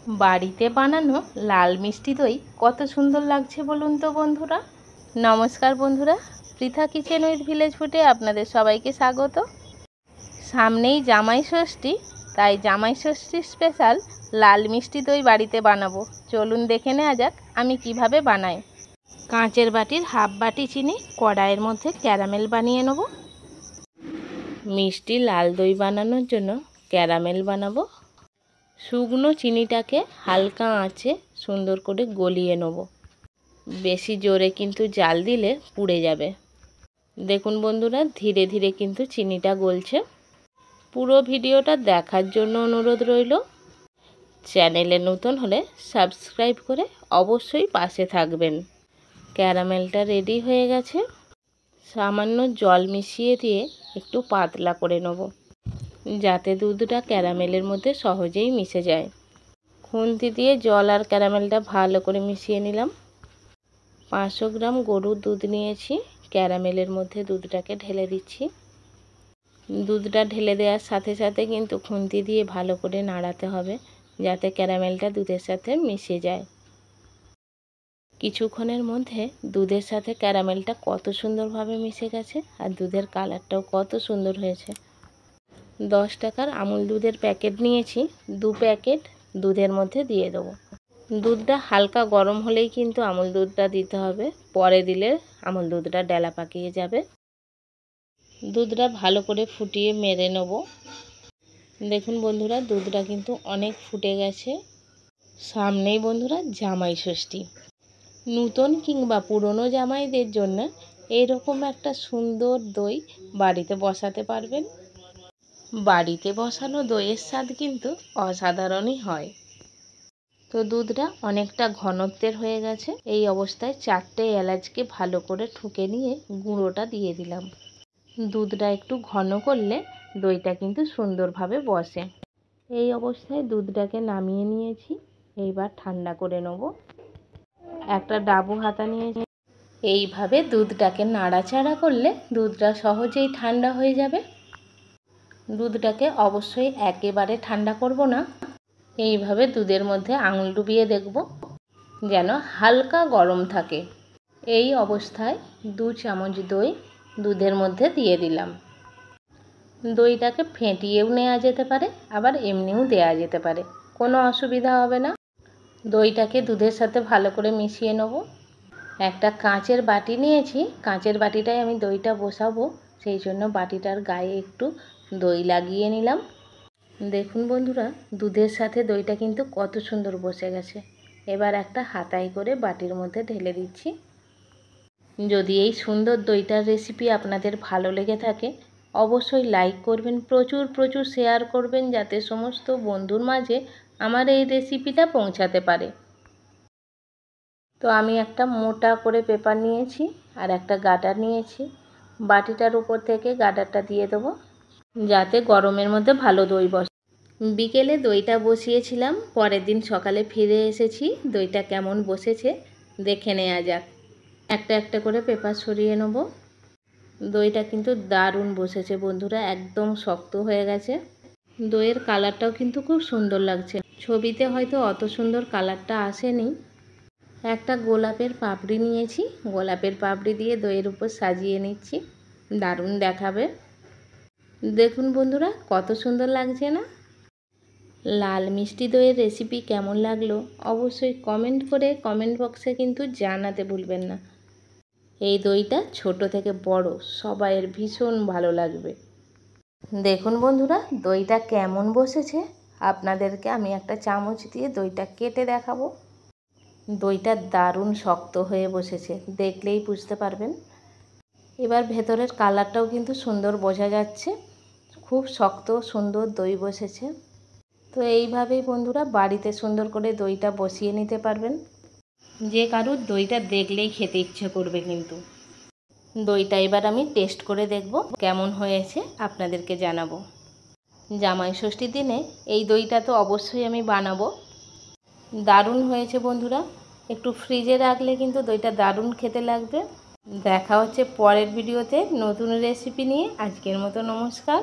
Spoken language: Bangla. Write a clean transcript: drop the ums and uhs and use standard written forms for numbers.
বাড়িতে বানানো লাল মিষ্টি দই কত সুন্দর লাগছে বলুন তো বন্ধুরা। নমস্কার বন্ধুরা, পৃথা কিচেন উইথ ভিলেজ ফুডে আপনাদের সবাইকে স্বাগত। সামনেই জামাই ষষ্ঠী, তাই জামাই ষষ্ঠী স্পেশাল লাল মিষ্টি দই বাড়িতে বানাবো। চলুন দেখে নেওয়া যাক আমি কিভাবে বানাই। কাঁচের বাটির হাফ বাটি চিনি কড়াইয়ের মধ্যে ক্যারামেল বানিয়ে নেব। মিষ্টি লাল দই বানানোর জন্য ক্যারামেল বানাবো। শুকনো চিনিটাকে হালকা আঁচে সুন্দর করে গলিয়ে নেব। বেশি জোরে কিন্তু জাল দিলে পুড়ে যাবে। দেখুন বন্ধুরা, ধীরে ধীরে কিন্তু চিনিটা গলছে। পুরো ভিডিওটা দেখার জন্য অনুরোধ রইল। চ্যানেলে নতুন হলে সাবস্ক্রাইব করে অবশ্যই পাশে থাকবেন। ক্যারামেলটা রেডি হয়ে গেছে। সামান্য জল মিশিয়ে দিয়ে একটু পাতলা করে নেব, যাতে দুধটা ক্যারামেলের মধ্যে সহজেই মিশে যায়। খুন্তি দিয়ে জল আর ক্যারামেলটা ভালো করে মিশিয়ে নিলাম। 500 গ্রাম গরুর দুধ নিয়েছি। ক্যারামেলের মধ্যে দুধটাকে ঢেলে দিচ্ছি। দুধটা ঢেলে দেওয়ার সাথে সাথে কিন্তু খুন্তি দিয়ে ভালো করে নাড়াতে হবে, যাতে ক্যারামেলটা দুধের সাথে মিশে যায়। কিছুক্ষণের মধ্যে দুধের সাথে ক্যারামেলটা কত সুন্দরভাবে মিশে গেছে, আর দুধের কালারটাও কত সুন্দর হয়েছে। 10 টাকার আমুল দুধের প্যাকেট নিয়েছি, 2 প্যাকেট দুধের মধ্যে দিয়ে দেবো। দুধটা হালকা গরম হলেই কিন্তু আমুল দুধটা দিতে হবে, পরে দিলে আমুল দুধটা ডেলা পাকিয়ে যাবে। দুধটা ভালো করে ফুটিয়ে মেরে নেব। দেখুন বন্ধুরা, দুধটা কিন্তু অনেক ফুটে গেছে। সামনেই বন্ধুরা জামাই ষষ্ঠী। নতুন কিংবা পুরনো জামাইদের জন্য এরকম একটা সুন্দর দই বাড়িতে বসাতে পারবেন। বাড়িতে বসানো দইয়ের স্বাদ কিন্তু অসাধারণই হয়। তো দুধটা অনেকটা ঘনত্বের হয়ে গেছে। এই অবস্থায় 4টে এলাচকে ভালো করে ঠুকে নিয়ে গুঁড়োটা দিয়ে দিলাম। দুধটা একটু ঘন করলে দইটা কিন্তু সুন্দরভাবে বসে। এই অবস্থায় দুধটাকে নামিয়ে নিয়েছি। এইবার ঠান্ডা করে নেব। একটা ডাবু হাতা নিয়েছি। এইভাবে দুধটাকে নাড়াচাড়া করলে দুধটা সহজেই ঠান্ডা হয়ে যাবে। দুধটাকে অবশ্যই একেবারে ঠান্ডা করব না। এইভাবে দুধের মধ্যে আঙুল ডুবিয়ে দেখব যেন হালকা গরম থাকে। এই অবস্থায় 2 চামচ দই দুধের মধ্যে দিয়ে দিলাম। দইটাকে ফেটিয়েও নেওয়া যেতে পারে, আবার এমনিও দেওয়া যেতে পারে, কোনো অসুবিধা হবে না। দইটাকে দুধের সাথে ভালো করে মিশিয়ে নেব। একটা কাঁচের বাটি নিয়েছি। কাঁচের বাটিটায় আমি দইটা বসাবো, সেই জন্য বাটিটার গায়ে একটু দই লাগিয়ে নিলাম। দেখুন বন্ধুরা, দুধের সাথে দইটা কিন্তু কত সুন্দর বসে গেছে। এবার একটা হাতায় করে বাটির মধ্যে ঢেলে দিচ্ছি। যদি এই সুন্দর দইটার রেসিপি আপনাদের ভালো লেগে থাকে, অবশ্যই লাইক করবেন, প্রচুর শেয়ার করবেন, যাতে সমস্ত বন্ধুর মাঝে আমার এই রেসিপিটা পৌঁছাতে পারে। তো আমি একটা মোটা করে পেপার নিয়েছি আর একটা গার্ডার নিয়েছি। বাটিটার উপর থেকে গার্ডারটা দিয়ে দেবো, যাতে গরমের মধ্যে ভালো দই বসে। বিকেলে দইটা বসিয়েছিলাম, পরের দিন সকালে ফিরে এসেছি। দইটা কেমন বসেছে দেখে নেওয়া যাক। একটা একটা করে পেপার সরিয়ে নেব। দইটা কিন্তু দারুণ বসেছে বন্ধুরা, একদম শক্ত হয়ে গেছে। দইয়ের কালারটাও কিন্তু খুব সুন্দর লাগছে। ছবিতে হয়তো অত সুন্দর কালারটা আসেনি। একটা গোলাপের পাপড়ি নিয়েছি। গোলাপের পাপড়ি দিয়ে দইয়ের উপর সাজিয়ে নিচ্ছি, দারুণ দেখাবে। দেখুন বন্ধুরা, কত সুন্দর লাগছে না? লাল মিষ্টি দইয়ের রেসিপি কেমন লাগলো অবশ্যই কমেন্ট করে কমেন্ট বক্সে কিন্তু জানাতে ভুলবেন না। এই দইটা ছোট থেকে বড় সবাইয়ের ভীষণ ভালো লাগবে। দেখুন বন্ধুরা, দইটা কেমন বসেছে। আপনাদেরকে আমি একটা চামচ দিয়ে দইটা কেটে দেখাবো। দইটা দারুণ শক্ত হয়ে বসেছে, দেখলেই বুঝতে পারবেন। এবার ভেতরের কালারটাও কিন্তু সুন্দর বোঝা যাচ্ছে। খুব শক্ত সুন্দর দই বসেছে। তো এইভাবেই বন্ধুরা বাড়িতে সুন্দর করে দইটা বসিয়ে নিতে পারবেন। যে কারুর দইটা দেখলেই খেতে ইচ্ছে করবে কিন্তু। দইটা এবার আমি টেস্ট করে দেখব কেমন হয়েছে, আপনাদেরকে জানাবো। জামাই ষষ্ঠীর দিনে এই দইটা তো অবশ্যই আমি বানাবো। দারুণ হয়েছে বন্ধুরা। একটু ফ্রিজে রাখলে কিন্তু দইটা দারুণ খেতে লাগবে। দেখা হচ্ছে পরের ভিডিওতে নতুন রেসিপি নিয়ে। আজকের মতো নমস্কার।